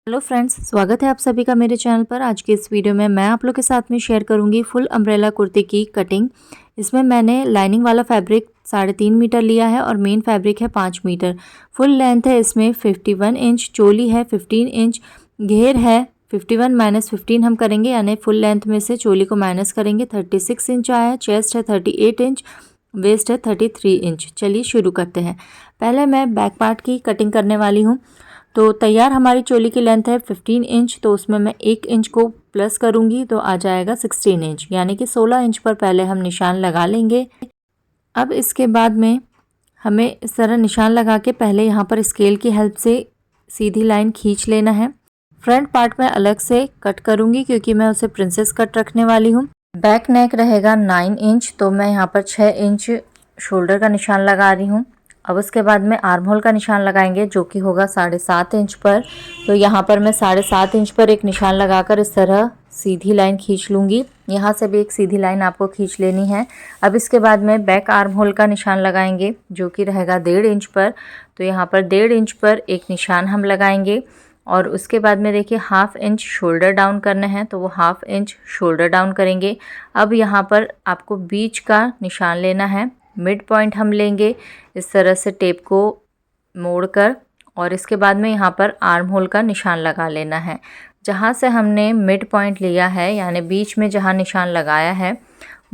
Hello friends, स्वागत है आप सभी का मेरे चैनल पर। आज के इस वीडियो में मैं आप लोग के साथ में शेयर करूंगी फुल अम्ब्रेला कुर्ती की कटिंग। इसमें मैंने लाइनिंग वाला फैब्रिक 3.5 मीटर लिया है और मेन फैब्रिक है 5 मीटर। फुल लेंथ है इसमें 51 इंच, चोली है 15 इंच, घेर है 51 माइनस 15 हम करेंगे, यानी फुल लेंथ में से चोली को माइनस करेंगे। 36 इंच आया है, चेस्ट है 38 इंच, वेस्ट है 33 इंच। चलिए शुरू करते हैं। पहले मैं बैक पार्ट की कटिंग करने वाली हूँ। तो तैयार हमारी चोली की लेंथ है 15 इंच, तो उसमें मैं 1 इंच को प्लस करूँगी तो आ जाएगा 16 इंच, यानी कि 16 इंच पर पहले हम निशान लगा लेंगे। अब इसके बाद में हमें इस तरह निशान लगा के पहले यहाँ पर स्केल की हेल्प से सीधी लाइन खींच लेना है। फ्रंट पार्ट में अलग से कट करूँगी क्योंकि मैं उसे प्रिंसेस कट रखने वाली हूँ। बैक नेक रहेगा 9 इंच, तो मैं यहाँ पर 6 इंच शोल्डर का निशान लगा रही हूँ। अब उसके बाद में आर्म होल का निशान लगाएंगे जो कि होगा 7.5 इंच पर। तो यहाँ पर मैं 7.5 इंच पर एक निशान लगाकर इस तरह सीधी लाइन खींच लूँगी। यहाँ से भी एक सीधी लाइन आपको खींच लेनी है। अब इसके बाद में बैक आर्म होल का निशान लगाएंगे जो कि रहेगा 1.5 इंच पर। तो यहाँ पर 1.5 इंच पर एक निशान हम लगाएंगे और उसके बाद में देखिए 1/2 इंच शोल्डर डाउन करना है, तो वो 1/2 इंच शोल्डर डाउन करेंगे। अब यहाँ पर आपको बीच का निशान लेना है, मिड पॉइंट हम लेंगे इस तरह से टेप को मोड़कर, और इसके बाद में यहाँ पर आर्म होल का निशान लगा लेना है। जहाँ से हमने मिड पॉइंट लिया है यानी बीच में जहाँ निशान लगाया है,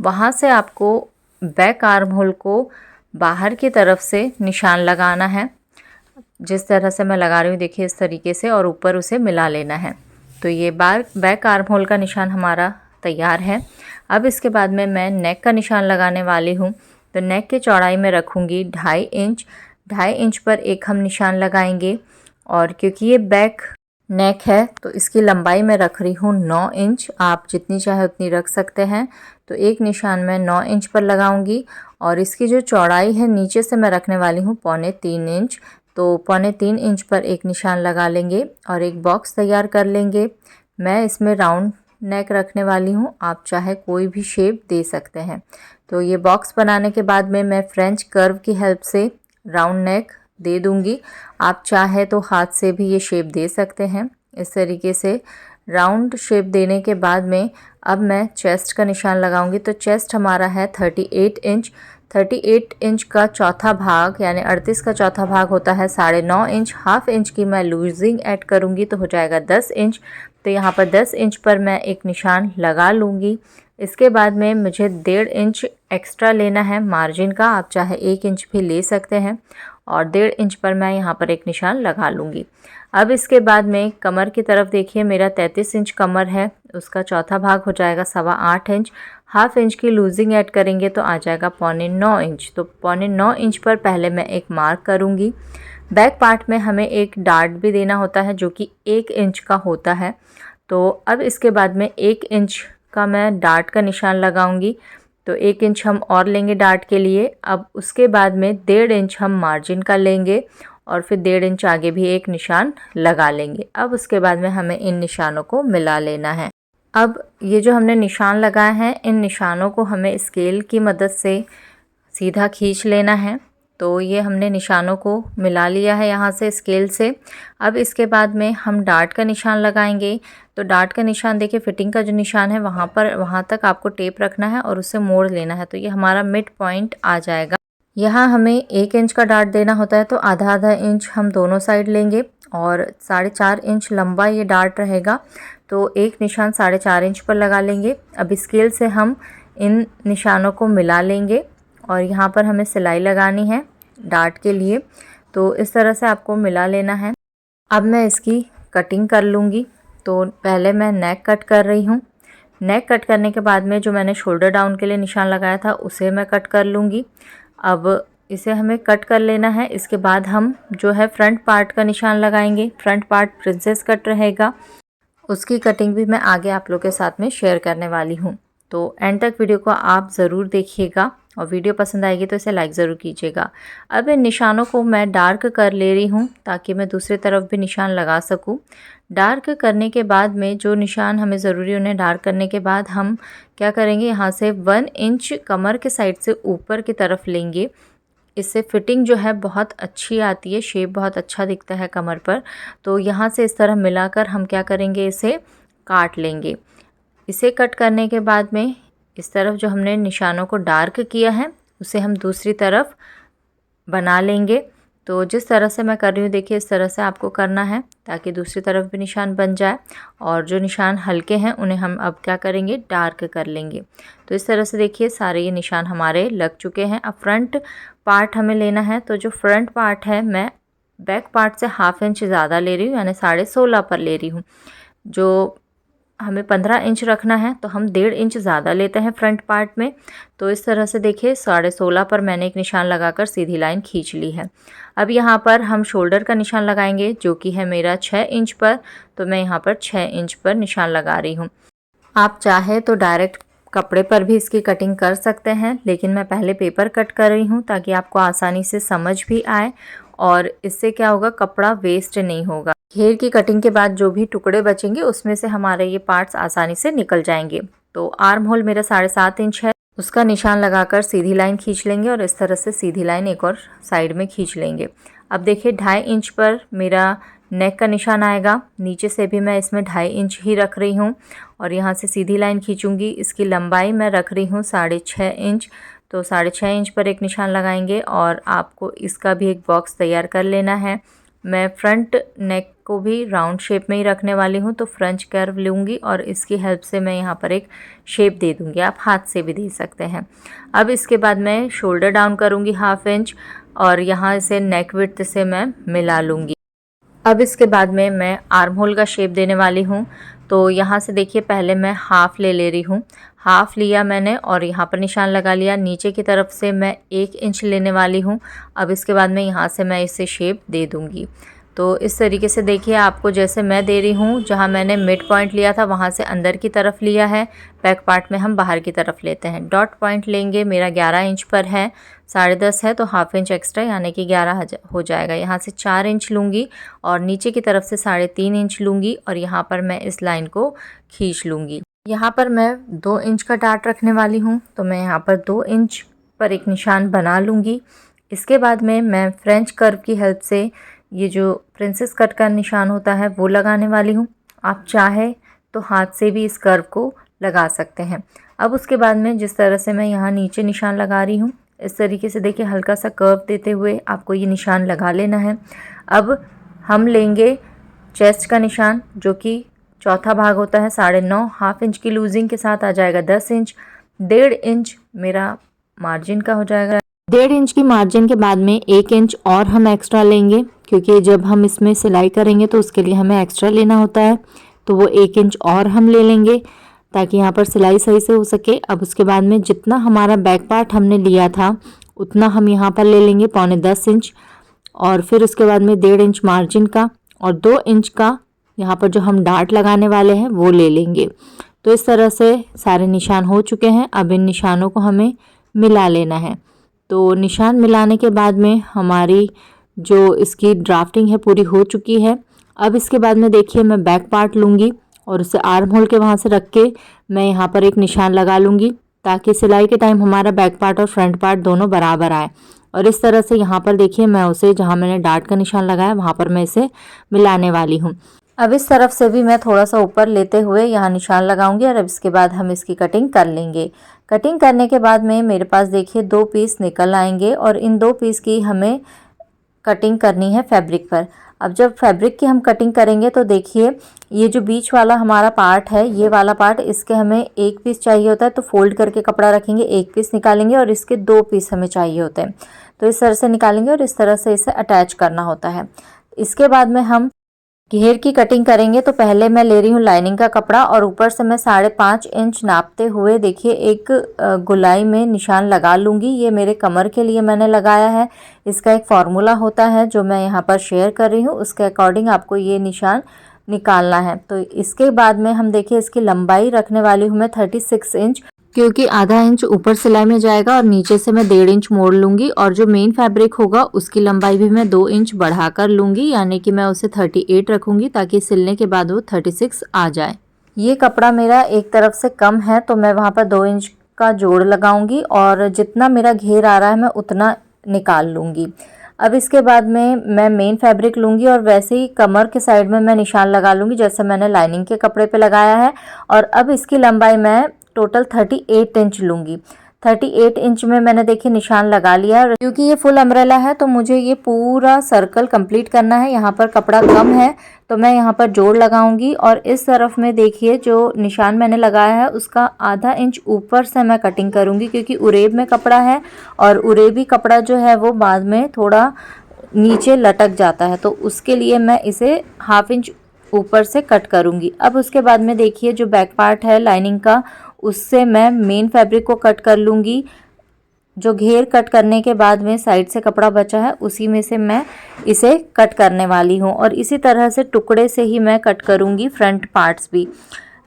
वहाँ से आपको बैक आर्म होल को बाहर की तरफ से निशान लगाना है। जिस तरह से मैं लगा रही हूँ देखिए इस तरीके से, और ऊपर उसे मिला लेना है। तो ये बैक आर्म होल का निशान हमारा तैयार है। अब इसके बाद में मैं नेक का निशान लगाने वाली हूँ। तो नेक की चौड़ाई में रखूँगी 2.5 इंच। 2.5 इंच पर एक हम निशान लगाएंगे, और क्योंकि ये बैक नेक है तो इसकी लंबाई में रख रही हूँ 9 इंच। आप जितनी चाहे उतनी रख सकते हैं। तो एक निशान मैं 9 इंच पर लगाऊंगी, और इसकी जो चौड़ाई है नीचे से मैं रखने वाली हूँ 3.25 इंच। तो 3.25 इंच पर एक निशान लगा लेंगे और एक बॉक्स तैयार कर लेंगे। मैं इसमें राउंड नेक रखने वाली हूँ, आप चाहे कोई भी शेप दे सकते हैं। तो ये बॉक्स बनाने के बाद में मैं फ्रेंच कर्व की हेल्प से राउंड नेक दे दूँगी। आप चाहे तो हाथ से भी ये शेप दे सकते हैं। इस तरीके से राउंड शेप देने के बाद में अब मैं चेस्ट का निशान लगाऊंगी। तो चेस्ट हमारा है 38 इंच। 38 इंच का चौथा भाग यानी 38 का चौथा भाग होता है 9.5 इंच। 1/2 इंच की मैं लूजिंग ऐड करूंगी तो हो जाएगा 10 इंच। तो यहाँ पर 10 इंच पर मैं एक निशान लगा लूँगी। इसके बाद में मुझे 1.5 इंच एक्स्ट्रा लेना है मार्जिन का, आप चाहे 1 इंच भी ले सकते हैं, और 1.5 इंच पर मैं यहाँ पर एक निशान लगा लूँगी। अब इसके बाद में कमर की तरफ देखिए, मेरा 33 इंच कमर है, उसका चौथा भाग हो जाएगा 8.25 इंच। 1/2 इंच की लूजिंग ऐड करेंगे तो आ जाएगा 9.25 इंच। तो 9.25 इंच पर पहले मैं एक मार्क करूँगी। बैक पार्ट में हमें एक डार्ट भी देना होता है जो कि 1 इंच का होता है। तो अब इसके बाद में 1 इंच का मैं डार्ट का निशान लगाऊंगी। तो 1 इंच हम और लेंगे डार्ट के लिए। अब उसके बाद में 1.5 इंच हम मार्जिन का लेंगे, और फिर 1.5 इंच आगे भी एक निशान लगा लेंगे। अब उसके बाद में हमें इन निशानों को मिला लेना है। अब ये जो हमने निशान लगाए हैं, इन निशानों को हमें स्केल की मदद से सीधा खींच लेना है। तो ये हमने निशानों को मिला लिया है यहाँ से स्केल से। अब इसके बाद में हम डार्ट का निशान लगाएंगे। तो डार्ट का निशान देखिए, फिटिंग का जो निशान है वहाँ तक आपको टेप रखना है और उसे मोड़ लेना है। तो ये हमारा मिड पॉइंट आ जाएगा। यहाँ हमें 1 इंच का डार्ट देना होता है, तो आधा इंच हम दोनों साइड लेंगे, और 4.5 इंच लंबा ये डार्ट रहेगा। तो एक निशान 4.5 इंच पर लगा लेंगे। अब स्केल से हम इन निशानों को मिला लेंगे, और यहाँ पर हमें सिलाई लगानी है डार्ट के लिए। तो इस तरह से आपको मिला लेना है। अब मैं इसकी कटिंग कर लूँगी। तो पहले मैं नेक कट कर रही हूँ। नेक कट करने के बाद में जो मैंने शोल्डर डाउन के लिए निशान लगाया था उसे मैं कट कर लूँगी। अब इसे हमें कट कर लेना है। इसके बाद हम जो है फ्रंट पार्ट का निशान लगाएंगे। फ्रंट पार्ट प्रिंसेस कट रहेगा, उसकी कटिंग भी मैं आगे आप लोग के साथ में शेयर करने वाली हूँ। तो एंड तक वीडियो को आप ज़रूर देखिएगा, और वीडियो पसंद आएगी तो इसे लाइक ज़रूर कीजिएगा। अब इन निशानों को मैं डार्क कर ले रही हूँ ताकि मैं दूसरी तरफ भी निशान लगा सकूँ। डार्क करने के बाद में जो निशान हमें ज़रूरी, उन्हें डार्क करने के बाद हम क्या करेंगे, यहाँ से 1 इंच कमर के साइड से ऊपर की तरफ लेंगे। इससे फिटिंग जो है बहुत अच्छी आती है, शेप बहुत अच्छा दिखता है कमर पर। तो यहाँ से इस तरह मिलाकर हम क्या करेंगे, इसे काट लेंगे। इसे कट करने के बाद में इस तरफ जो हमने निशानों को डार्क किया है उसे हम दूसरी तरफ बना लेंगे। तो जिस तरह से मैं कर रही हूँ देखिए, इस तरह से आपको करना है ताकि दूसरी तरफ भी निशान बन जाए। और जो निशान हल्के हैं उन्हें हम अब क्या करेंगे, डार्क कर लेंगे। तो इस तरह से देखिए सारे ये निशान हमारे लग चुके हैं। अब फ्रंट पार्ट हमें लेना है। तो जो फ्रंट पार्ट है मैं बैक पार्ट से ½ इंच ज़्यादा ले रही हूँ, यानी 16.5 पर ले रही हूँ। जो हमें 15 इंच रखना है तो हम 1.5 इंच ज़्यादा लेते हैं फ्रंट पार्ट में। तो इस तरह से देखिए 16.5 पर मैंने एक निशान लगाकर सीधी लाइन खींच ली है। अब यहाँ पर हम शोल्डर का निशान लगाएंगे जो कि है मेरा 6 इंच पर। तो मैं यहाँ पर 6 इंच पर निशान लगा रही हूँ। आप चाहे तो डायरेक्ट कपड़े पर भी इसकी कटिंग कर सकते हैं, लेकिन मैं पहले पेपर कट कर रही हूँ ताकि आपको आसानी से समझ भी आए और इससे क्या होगा, कपड़ा वेस्ट नहीं होगा। घेर की कटिंग के बाद जो भी टुकड़े बचेंगे उसमें से हमारे ये पार्ट्स आसानी से निकल जाएंगे। तो आर्म होल मेरा 7.5 इंच है, उसका निशान लगाकर सीधी लाइन खींच लेंगे और इस तरह से सीधी लाइन एक और साइड में खींच लेंगे। अब देखिए 2.5 इंच पर मेरा नेक का निशान आएगा। नीचे से भी मैं इसमें 2.5 इंच ही रख रही हूँ और यहाँ से सीधी लाइन खींचूंगी। इसकी लंबाई मैं रख रही हूँ 6.5 इंच। तो 6.5 इंच पर एक निशान लगाएंगे और आपको इसका भी एक बॉक्स तैयार कर लेना है। मैं फ्रंट नेक को भी राउंड शेप में ही रखने वाली हूँ, तो फ्रेंच कर्व लूँगी और इसकी हेल्प से मैं यहाँ पर एक शेप दे दूँगी। आप हाथ से भी दे सकते हैं। अब इसके बाद मैं शोल्डर डाउन करूँगी ½ इंच और यहाँ इसे नेक विड्थ से मैं मिला लूँगी। अब इसके बाद में मैं आर्म होल का शेप देने वाली हूँ। तो यहाँ से देखिए पहले मैं हाफ़ ले रही हूँ। हाफ़ लिया मैंने और यहाँ पर निशान लगा लिया। नीचे की तरफ से मैं 1 इंच लेने वाली हूँ। अब इसके बाद में यहाँ से मैं इसे शेप दे दूँगी। तो इस तरीके से देखिए आपको जैसे मैं दे रही हूँ, जहाँ मैंने मिड पॉइंट लिया था वहाँ से अंदर की तरफ लिया है, बैक पार्ट में हम बाहर की तरफ लेते हैं। डॉट पॉइंट लेंगे, मेरा 11 इंच पर है, 10.5 है तो ½ इंच एक्स्ट्रा यानी कि 11 हो जाएगा। यहाँ से 4 इंच लूँगी और नीचे की तरफ से 3.5 इंच लूँगी और यहाँ पर मैं इस लाइन को खींच लूँगी। यहाँ पर मैं 2 इंच का डार्ट रखने वाली हूँ, तो मैं यहाँ पर 2 इंच पर एक निशान बना लूँगी। इसके बाद में मैं फ्रेंच कर्व की हेल्प से ये जो प्रिंसेस कट का निशान होता है वो लगाने वाली हूँ। आप चाहे तो हाथ से भी इस कर्व को लगा सकते हैं। अब उसके बाद में जिस तरह से मैं यहाँ नीचे निशान लगा रही हूँ, इस तरीके से देखिए हल्का सा कर्व देते हुए आपको ये निशान लगा लेना है। अब हम लेंगे चेस्ट का निशान जो कि चौथा भाग होता है 9.5, ½ इंच की लूजिंग के साथ आ जाएगा 10 इंच। 1.5 इंच मेरा मार्जिन का हो जाएगा। 1.5 इंच की मार्जिन के बाद में 1 इंच और हम एक्स्ट्रा लेंगे, क्योंकि जब हम इसमें सिलाई करेंगे तो उसके लिए हमें एक्स्ट्रा लेना होता है। तो वो 1 इंच और हम ले लेंगे ताकि यहाँ पर सिलाई सही से हो सके। अब उसके बाद में जितना हमारा बैक पार्ट हमने लिया था उतना हम यहाँ पर ले लेंगे 9.25 इंच और फिर उसके बाद में 1.5 इंच मार्जिन का और 2 इंच का यहाँ पर जो हम डार्ट लगाने वाले हैं वो ले लेंगे। तो इस तरह से सारे निशान हो चुके हैं। अब इन निशानों को हमें मिला लेना है। तो निशान मिलाने के बाद में हमारी जो इसकी ड्राफ्टिंग है पूरी हो चुकी है। अब इसके बाद में देखिए मैं बैक पार्ट लूँगी और उसे आर्म होल के वहाँ से रख के मैं यहाँ पर एक निशान लगा लूँगी ताकि सिलाई के टाइम हमारा बैक पार्ट और फ्रंट पार्ट दोनों बराबर आए। और इस तरह से यहाँ पर देखिए मैं उसे जहाँ मैंने डार्ट का निशान लगाया वहाँ पर मैं इसे मिलाने वाली हूँ। अब इस तरफ से भी मैं थोड़ा सा ऊपर लेते हुए यहाँ निशान लगाऊंगी और अब इसके बाद हम इसकी कटिंग कर लेंगे। कटिंग करने के बाद में मेरे पास देखिए 2 पीस निकल आएंगे और इन 2 पीस की हमें कटिंग करनी है फैब्रिक पर। अब जब फैब्रिक की हम कटिंग करेंगे तो देखिए ये जो बीच वाला हमारा पार्ट है, ये वाला पार्ट, इसके हमें 1 पीस चाहिए होता है। तो फोल्ड करके कपड़ा रखेंगे, 1 पीस निकालेंगे और इसके 2 पीस हमें चाहिए होते हैं। तो इस तरह से निकालेंगे और इस तरह से इसे अटैच करना होता है। इसके बाद में हम घेर की कटिंग करेंगे। तो पहले मैं ले रही हूँ लाइनिंग का कपड़ा और ऊपर से मैं 5.5 इंच नापते हुए देखिए एक गोलाई में निशान लगा लूँगी। ये मेरे कमर के लिए मैंने लगाया है। इसका एक फार्मूला होता है जो मैं यहाँ पर शेयर कर रही हूँ, उसके अकॉर्डिंग आपको ये निशान निकालना है। तो इसके बाद में हम देखिए इसकी लंबाई रखने वाली हूँ मैं 36 इंच, क्योंकि ½ इंच ऊपर सिलाई में जाएगा और नीचे से मैं 1.5 इंच मोड़ लूँगी और जो मेन फैब्रिक होगा उसकी लंबाई भी मैं 2 इंच बढ़ाकर लूँगी, यानी कि मैं उसे 38 रखूँगी ताकि सिलने के बाद वो 36 आ जाए। ये कपड़ा मेरा एक तरफ से कम है तो मैं वहाँ पर 2 इंच का जोड़ लगाऊंगी और जितना मेरा घेर आ रहा है मैं उतना निकाल लूँगी। अब इसके बाद में मैं मेन फैब्रिक लूँगी और वैसे ही कमर के साइड में मैं निशान लगा लूँगी जैसे मैंने लाइनिंग के कपड़े पे लगाया है। और अब इसकी लंबाई मैं टोटल 38 इंच लूँगी। 38 इंच में मैंने देखिए निशान लगा लिया। क्योंकि ये फुल अम्ब्रेला है तो मुझे ये पूरा सर्कल कंप्लीट करना है। यहाँ पर कपड़ा कम है तो मैं यहाँ पर जोड़ लगाऊंगी और इस तरफ में देखिए जो निशान मैंने लगाया है उसका आधा इंच ऊपर से मैं कटिंग करूँगी, क्योंकि उरेब में कपड़ा है और उरेबी कपड़ा जो है वो बाद में थोड़ा नीचे लटक जाता है, तो उसके लिए मैं इसे हाफ इंच ऊपर से कट करूँगी। अब उसके बाद में देखिए जो बैक पार्ट है लाइनिंग का, उससे मैं मेन फैब्रिक को कट कर लूँगी। जो घेर कट करने के बाद में साइड से कपड़ा बचा है उसी में से मैं इसे कट करने वाली हूँ। और इसी तरह से टुकड़े से ही मैं कट करूँगी फ्रंट पार्ट्स भी।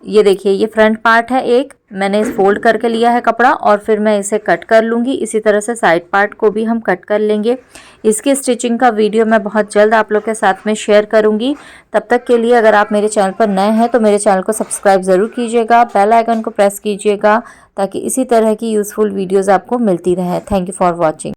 ये देखिए ये फ्रंट पार्ट है, एक मैंने फोल्ड करके लिया है कपड़ा और फिर मैं इसे कट कर लूँगी। इसी तरह से साइड पार्ट को भी हम कट कर लेंगे। इसकी स्टिचिंग का वीडियो मैं बहुत जल्द आप लोग के साथ में शेयर करूँगी। तब तक के लिए अगर आप मेरे चैनल पर नए हैं तो मेरे चैनल को सब्सक्राइब ज़रूर कीजिएगा, बेल आइकन को प्रेस कीजिएगा ताकि इसी तरह की यूज़फुल वीडियोज़ आपको मिलती रहे। Thank you for watching.